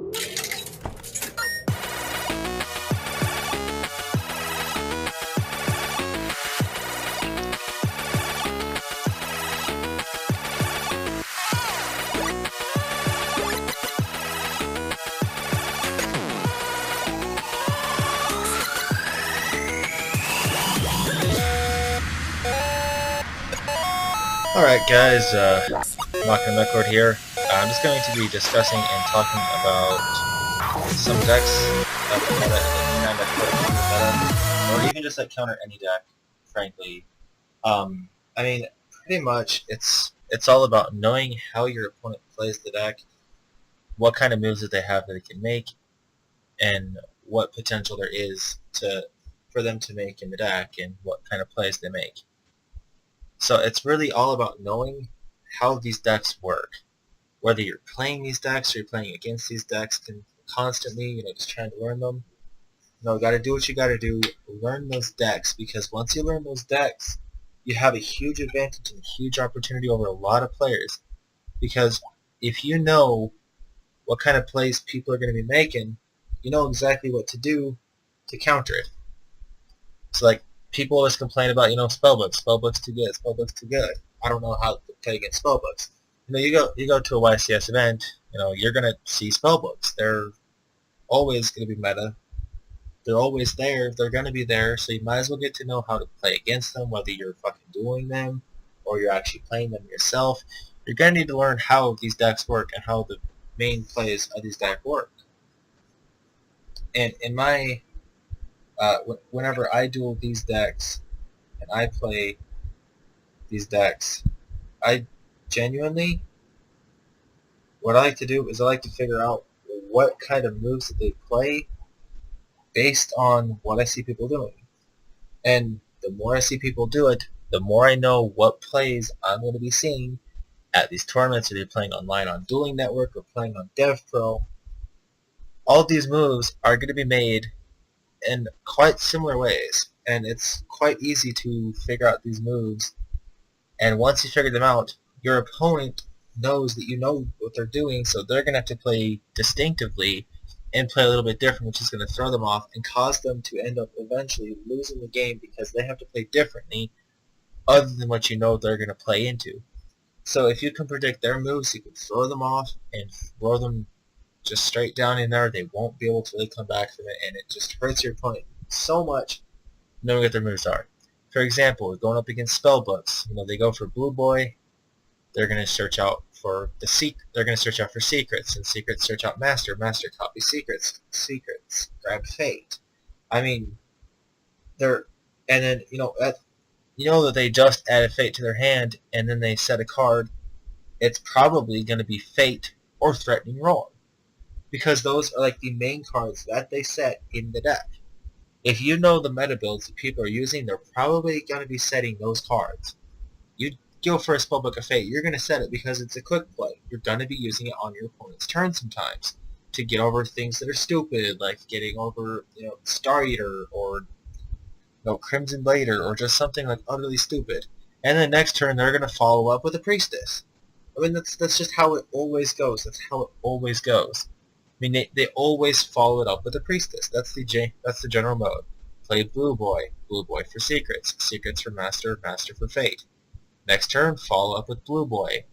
Alright guys, machinamechlord here. I'm just going to be discussing and talking about some decks that are meta and that could be meta, or even just like counter any deck, frankly. I mean, pretty much it's all about knowing how your opponent plays the deck, what kind of moves that they have that they can make, and what potential there is for them to make in the deck, and what kind of plays they make. So it's really all about knowing how these decks work. Whether you're playing these decks or you're playing against these decks constantly, just trying to learn them. Gotta do what you gotta do. Learn those decks, because once you learn those decks, you have a huge advantage and a huge opportunity over a lot of players. Because if you know what kind of plays people are going to be making, you know exactly what to do to counter it. So like, people always complain about, spellbooks. Spellbooks too good. Spellbooks too good. I don't know how to play against spellbooks. You go to a YCS event. You're gonna see spellbooks. They're always gonna be meta. They're always there. They're gonna be there. So you might as well get to know how to play against them, whether you're fucking dueling them or you're actually playing them yourself. You're gonna need to learn how these decks work and how the main plays of these decks work. And in my whenever I duel these decks and I play these decks, I genuinely, what I like to do is I like to figure out what kind of moves that they play based on what I see people doing. And the more I see people do it, the more I know what plays I'm going to be seeing at these tournaments, or they're playing online on Dueling Network or playing on DevPro. All these moves are going to be made in quite similar ways, and it's quite easy to figure out these moves. And once you figure them out, your opponent knows that you know what they're doing, so they're going to have to play distinctively and play a little bit different, which is going to throw them off and cause them to end up eventually losing the game, because they have to play differently other than what you know they're going to play into. So if you can predict their moves, you can throw them off and throw them just straight down in there. They won't be able to really come back from it, and it just hurts your opponent so much knowing what their moves are. For example, going up against spellbooks, they go for Blue Boy. They're going to search out for They're going to search out for secrets, and secrets search out master. Master copy secrets. Secrets grab fate. I mean, and then that they just added fate to their hand, and then they set a card. It's probably going to be fate or threatening roar, because those are like the main cards that they set in the deck. If you know the meta builds that people are using, they're probably going to be setting those cards. You go for a Spellbook of Fate, you're going to set it because it's a quick play. You're going to be using it on your opponent's turn sometimes to get over things that are stupid, like getting over, Star Eater or Crimson Blader, or just something like utterly stupid. And the next turn, they're going to follow up with a Priestess. I mean, that's just how it always goes. That's how it always goes. I mean, they always follow it up with a Priestess. That's the general mode. Play Blue Boy for Secrets. Secrets for Master, Master for Fate. Next turn, follow up with Blue Boy.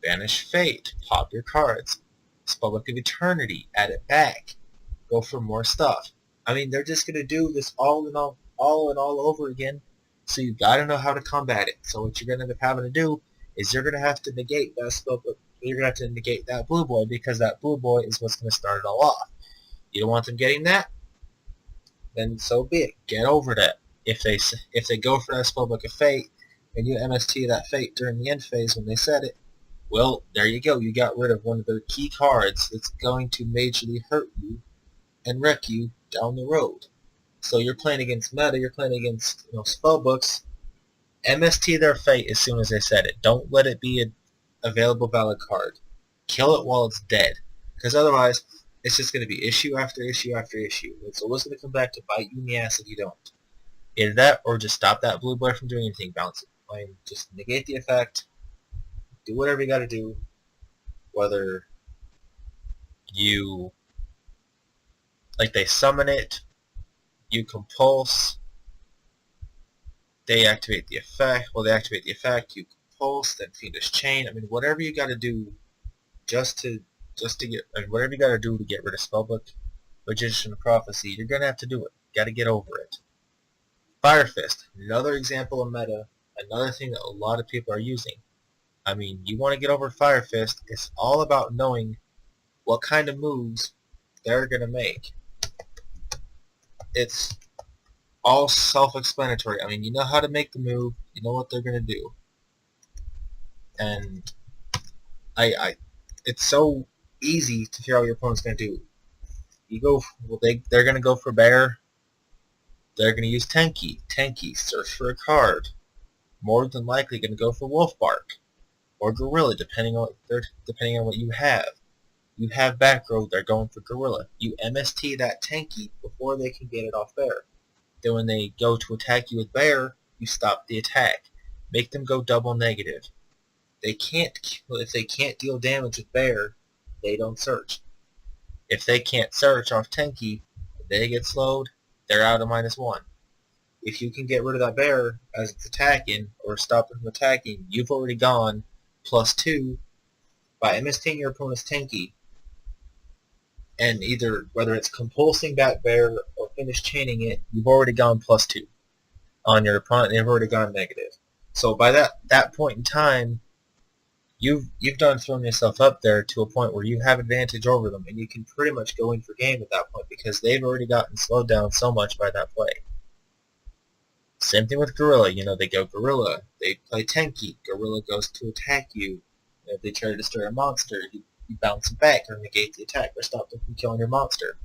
Banish Fate. Pop your cards. Spellbook of Eternity. Add it back. Go for more stuff. I mean, they're just going to do this all and all over again, so you got to know how to combat it. So what you're going to end up having to do is you're going to have to negate that Spellbook. You're going to have to negate that Blue Boy, because that Blue Boy is what's going to start it all off. You don't want them getting that? Then so be it. Get over that. If they go for that Spellbook of Fate, and you MST that Fate during the end phase when they set it, well, there you go. You got rid of one of their key cards that's going to majorly hurt you and wreck you down the road. So you're playing against meta, you're playing against spellbooks. MST their Fate as soon as they set it. Don't let it be an available valid card. Kill it while it's dead, because otherwise it's just going to be issue after issue after issue. It's always going to come back to bite you in the ass if you don't. Either that, or just stop that Blue Boy from doing anything. Bounce it. Just negate the effect. Do whatever you got to do. Whether you, like, they summon it, you compulse, they activate the effect, they activate the effect, you compulse, then Fiendish Chain. I mean, whatever you gotta do just to get, I mean, whatever you gotta do to get rid of Spellbook, Magician of Prophecy, you're gonna have to do it. You gotta get over it. Fire Fist, another example of meta, another thing that a lot of people are using. I mean, you want to get over Fire Fist, it's all about knowing what kind of moves they're going to make. It's all self-explanatory. I mean, you know how to make the move, you know what they're going to do. And it's so easy to figure out what your opponent's going to do. You go, they're going to go for Bear. They're going to use Tenki, search for a card. More than likely going to go for Wolf Bark or Gorilla, depending on what you have. You have back row, they're going for Gorilla. You MST that Tenki before they can get it off Bear. Then when they go to attack you with Bear, you stop the attack. Make them go double negative. If they can't deal damage with Bear, they don't search. If they can't search off Tenki, they get slowed, they're out of -1. If you can get rid of that Bear as it's attacking, or stop it from attacking, you've already gone +2 by MSTing your opponent's Tenki. And either, whether it's compulsing that Bear or finish chaining it, you've already gone +2 on your opponent. They've already gone negative. So by that point in time, you've done thrown yourself up there to a point where you have advantage over them, and you can pretty much go in for game at that point because they've already gotten slowed down so much by that play. Same thing with Gorilla. You know, they go Gorilla, they play Tenki. Gorilla goes to attack you. If they try to destroy a monster, you bounce it back or negate the attack or stop them from killing your monster.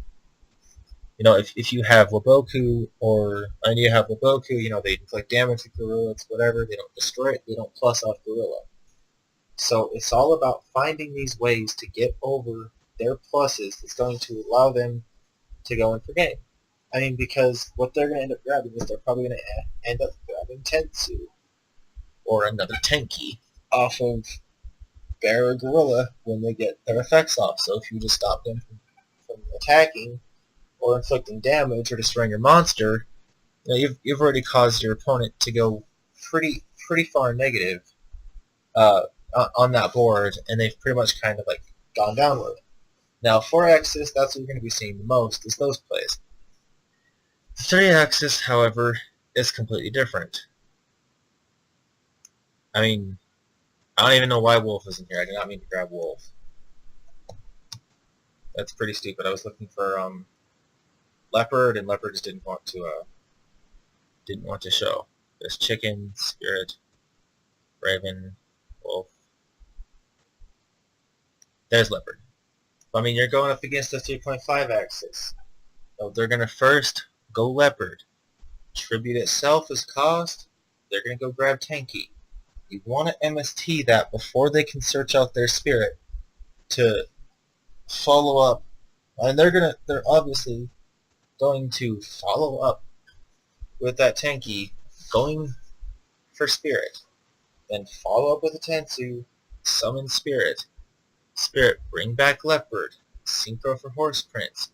You know, if you have Waboku you know, they inflict damage to Gorilla, it's whatever, they don't destroy it, they don't plus off Gorilla. So it's all about finding these ways to get over their pluses that's going to allow them to go in for game. I mean, because what they're going to end up grabbing is they're probably going to end up grabbing Tensu or another Tenki off of Bear or Gorilla when they get their effects off. So if you just stop them from attacking or inflicting damage or destroying your monster, you know, you've already caused your opponent to go pretty far negative on that board, and they've pretty much kind of like gone downward. Now 4-axis, that's what you're going to be seeing the most, is those plays. The 3-axis, however, is completely different. I mean, I don't even know why Wolf isn't here. I did not mean to grab Wolf. That's pretty stupid. I was looking for Leopard, and Leopard just didn't want to show. There's Chicken, Spirit, Raven, Wolf. There's Leopard. I mean, you're going up against the 3.5 axis. So they're going to first go Leopard. Tribute itself is cost. They're going to go grab Tenki. You want to MST that before they can search out their Spirit to follow up. And they're obviously going to follow up with that Tenki, going for Spirit. Then follow up with a Tensu, summon Spirit. Spirit, bring back Leopard. Synchro for Horse Prince.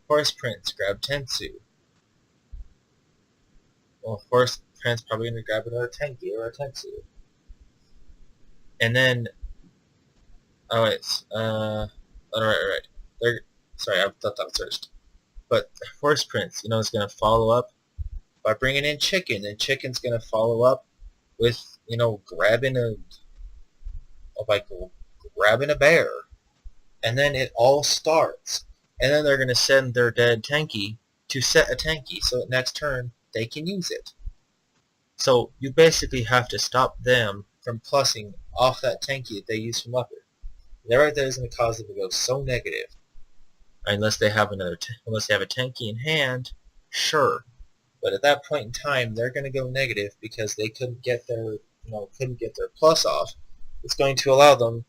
Horse Prince, grab Tensu. Well, Horse Prince probably going to grab another Tenki or a Tensu. And then, alright, sorry, I thought that was searched. But Horse Prince, you know, is going to follow up by bringing in Chicken, and Chicken's going to follow up with, you know, grabbing a bear, and then it all starts. And then they're going to send their dead Tenki to set a Tenki, so that next turn they can use it. So you basically have to stop them from plussing off that Tenki that they use from Leopard. That right there is going to cause them to go so negative. Unless they have a Tenki in hand, sure. But at that point in time, they're going to go negative because they couldn't get their plus off. It's going to allow them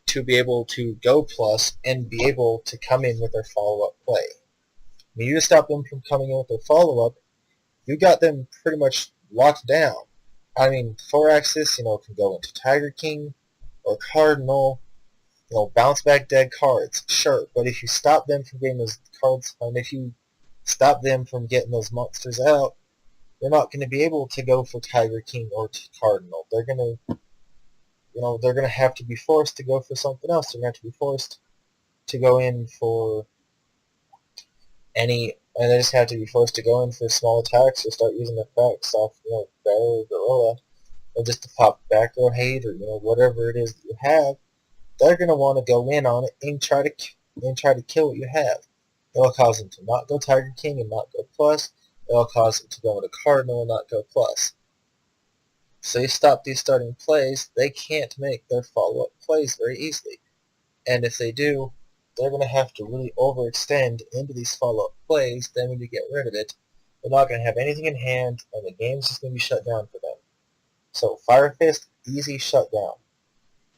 to be able to go plus and be able to come in with their follow-up play. When you stop them from coming in with their follow-up, you got them pretty much locked down. I mean, 4-axis, you know, can go into Tiger King or Cardinal. bounce back dead cards, sure, but if you stop them from getting those cards, and if you stop them from getting those monsters out, they're not going to be able to go for Tiger King or Cardinal. They're going to, they're going to have to be forced to go for something else. They're going to have to be forced to go in for and they just have to be forced to go in for small attacks or start using effects off, Bear or Gorilla, or just to pop back row hate or whatever it is that you have. They're going to want to go in on it and try to kill what you have. It'll cause them to not go Tiger King and not go plus. It'll cause them to go into Cardinal and not go plus. So you stop these starting plays, they can't make their follow-up plays very easily. And if they do, they're going to have to really overextend into these follow-up plays. Then when you get rid of it, they're not going to have anything in hand, and the game's just going to be shut down for them. So Fire Fist, easy shutdown.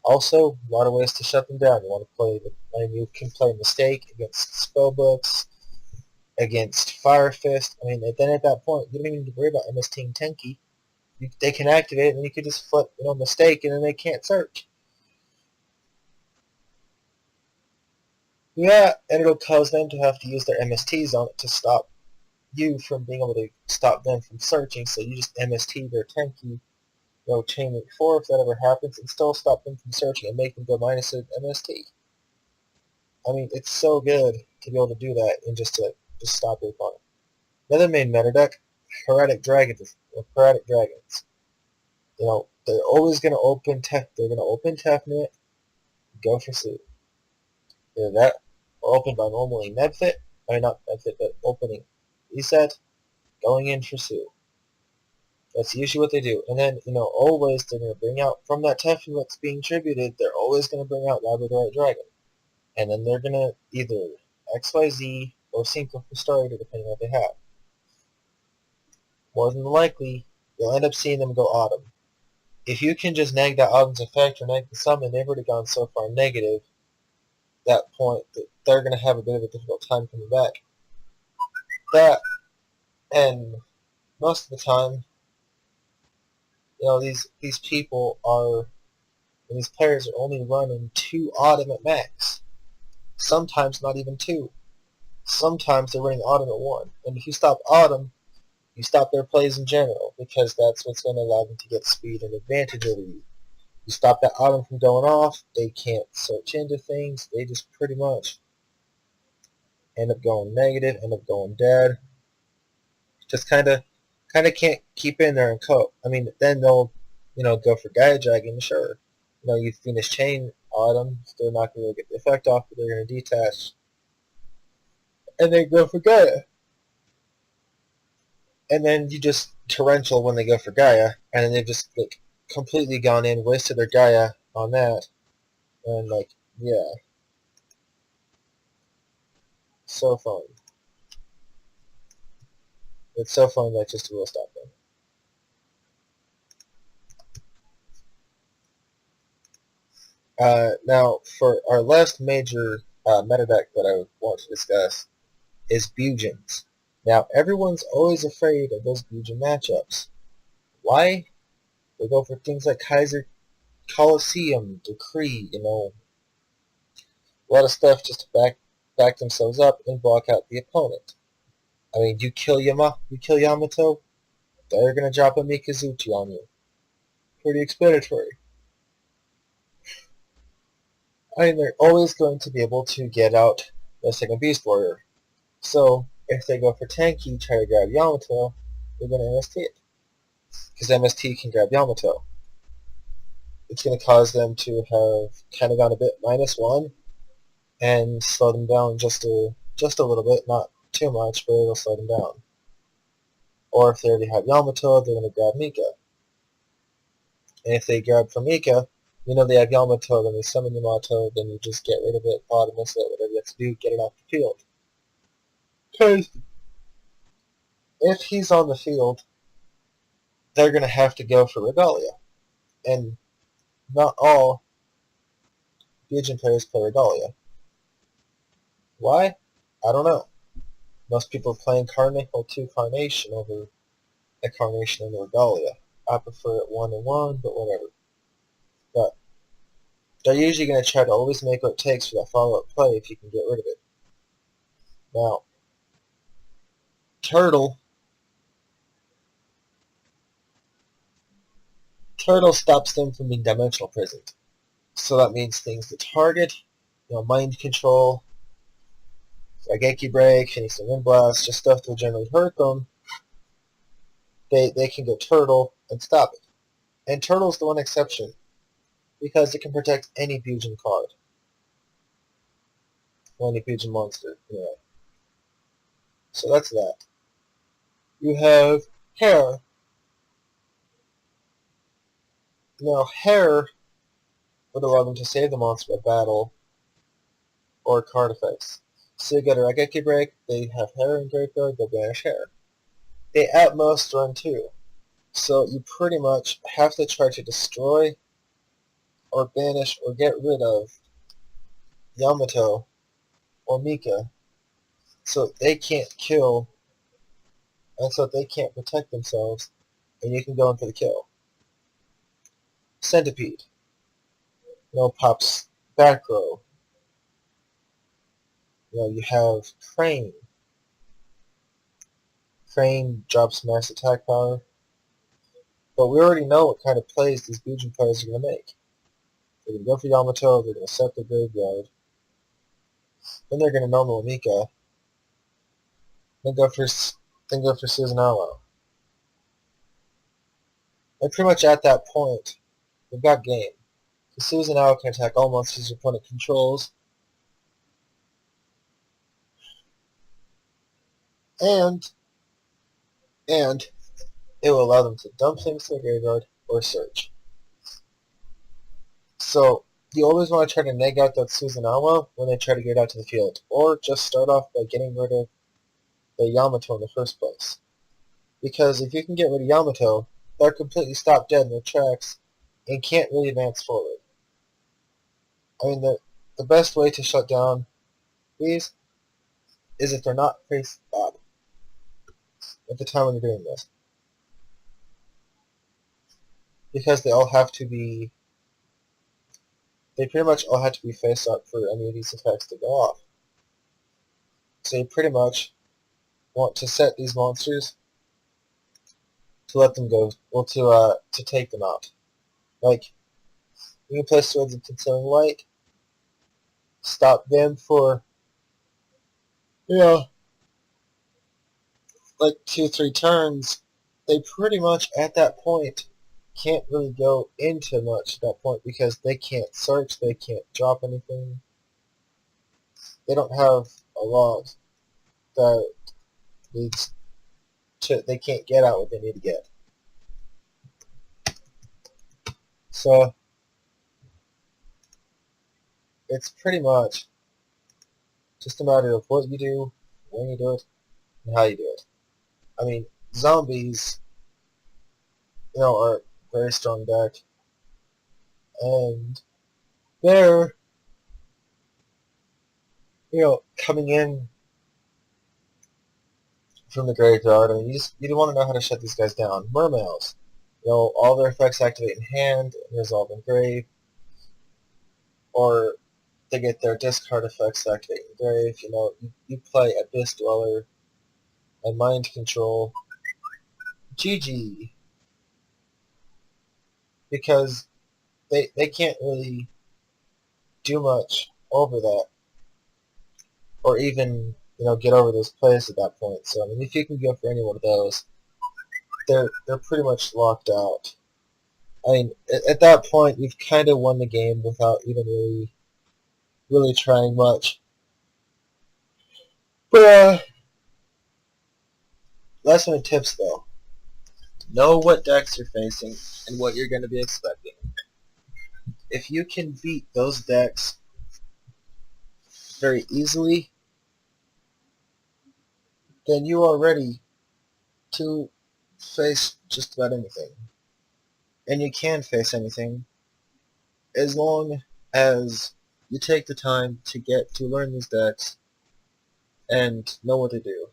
Also, a lot of ways to shut them down. You can play Mistake against Spellbooks, against Fire Fist. Then at that point, you don't even need to worry about MST and Tenki. They can activate it, and you can just flip, Mistake, and then they can't search. Yeah, and it'll cause them to have to use their MSTs on it to stop you from being able to stop them from searching. So you just MST their Tenki, chain link 4 if that ever happens, and still stop them from searching and make them go minus an MST. It's so good to be able to do that and just to stop your opponent. Another main meta deck, Heretic Dragons. They're always going to open Tefnut, go for Suit. Either that or open by normally Medfit. Not Medfit, but opening Reset, going in for Suit. That's usually what they do. And then, always they're going to bring out, from that Tefnut that's being tributed, they're always going to bring out Labradorite Dragon. And then they're going to either XYZ or Synchro for Starter, depending on what they have. More than likely, you'll end up seeing them go Autumn. If you can just neg that Autumn's effect or neg the summon, they've already gone so far negative that point that they're going to have a bit of a difficult time coming back. That, and most of the time, these people are, and these players are only running 2 Autumn at max. Sometimes not even 2. Sometimes they're running Autumn at 1. And if you stop Autumn, you stop their plays in general, because that's what's going to allow them to get speed and advantage over you. You stop that Autumn from going off, they can't search into things, they just pretty much end up going negative, end up going dead. Just kind of can't keep in there and cope. Then they'll, go for Gaia Dragon, sure. You finish Chain Autumn, they're not going to get the effect off, but they're going to detach. And they go for Gaia. And then you just torrential when they go for Gaia, and then they've just completely gone in, wasted their Gaia on that, and yeah. So fun. It's so fun just to really stop them. Now, for our last major meta deck that I want to discuss is Bujins. Now, everyone's always afraid of those Bujin matchups. Why? They go for things like Kaiser Coliseum, Decree, a lot of stuff just to back themselves up and block out the opponent. You kill Yamato, they're going to drop a Mikazuchi on you. Pretty explanatory. They're always going to be able to get out the second Beast Warrior. So, if they go for Tenki, try to grab Yamato, they're going to MST it. Because MST can grab Yamato. It's going to cause them to have kind of gone a bit -1 and slow them down just a little bit, not too much, but it'll slow them down. Or if they already have Yamato, they're going to grab Mika. And if they grab from Mika, they have Yamato, then they summon Yamato, then you just get rid of it, bottomless it, whatever you have to do, get it off the field. Because if he's on the field, they're going to have to go for Regalia. And not all Bujin players play Regalia. Why? I don't know. Most people are playing Carnival 2 Carnation over a Carnation and Regalia. I prefer it 1-1, but whatever. But they're usually going to try to always make what it takes for that follow-up play if you can get rid of it. Now, Turtle stops them from being dimensional prisoned. So that means things to target, mind control, Raigeki Break, Phoenix Wind Blast, just stuff that will generally hurt them. They can go Turtle and stop it. And Turtle's the one exception, because it can protect any Fusion card. Or any Fusion monster, anyway. So that's that. You have Hair. Now, Hair would allow them to save the monster by battle or card effects. So you get a Raigeki Break, they have Hair in graveyard, they'll banish Hair. They at most run 2. So you pretty much have to try to destroy or banish or get rid of Yamato or Mika so they can't kill and so they can't protect themselves, and you can go in for the kill. Centipede. Pops back row. You have Crane. Crane drops mass attack power. But we already know what kind of plays these Fusion players are going to make. They're going to go for Yamato, they're going to set the graveyard. Then they're going to normal Mika. Then go for Susanoo. And pretty much at that point, we've got game. Susanoo can attack all monsters your opponent controls. And it will allow them to dump things to the graveyard or search. So you always want to try to neg out that Susanoo when they try to get out to the field, or just start off by getting rid of the Yamato in the first place. Because if you can get rid of Yamato, they're completely stopped dead in their tracks and can't really advance forward. I mean, the best way to shut down these is if they're not face up at the time when you're doing this. Because they pretty much all have to be face up for any of these effects to go off. So you pretty much want to set these monsters to let them go, or to take them out. Like, you can play Swords of Concealing Light, stop them for, like 2-3 turns. They pretty much, at that point, can't really go into much at that point because they can't search, they can't drop anything. They don't have a lot that needs to, they can't get out what they need to get. So, it's pretty much just a matter of what you do, when you do it, and how you do it. I mean, zombies, are a very strong deck, and they're, coming in from the graveyard. I mean, you want to know how to shut these guys down. Mermails, all their effects activate in hand and resolve in grave, or they get their discard effects activate in grave. You play Abyss Dweller and Mind Control. GG. Because they can't really do much over that, or even get over those plays at that point. So I mean, if you can go for any one of those, they're pretty much locked out. I mean, at that point, you've kind of won the game without even really trying much. But last minute tips though: know what decks you're facing and what you're going to be expecting. If you can beat those decks very easily, then you are ready to face just about anything. And you can face anything as long as you take the time to get to learn these decks and know what to do.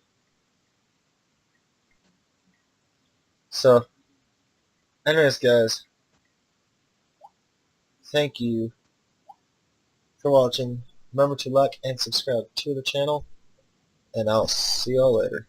So, anyways guys, thank you for watching. Remember to like and subscribe to the channel, and I'll see y'all later.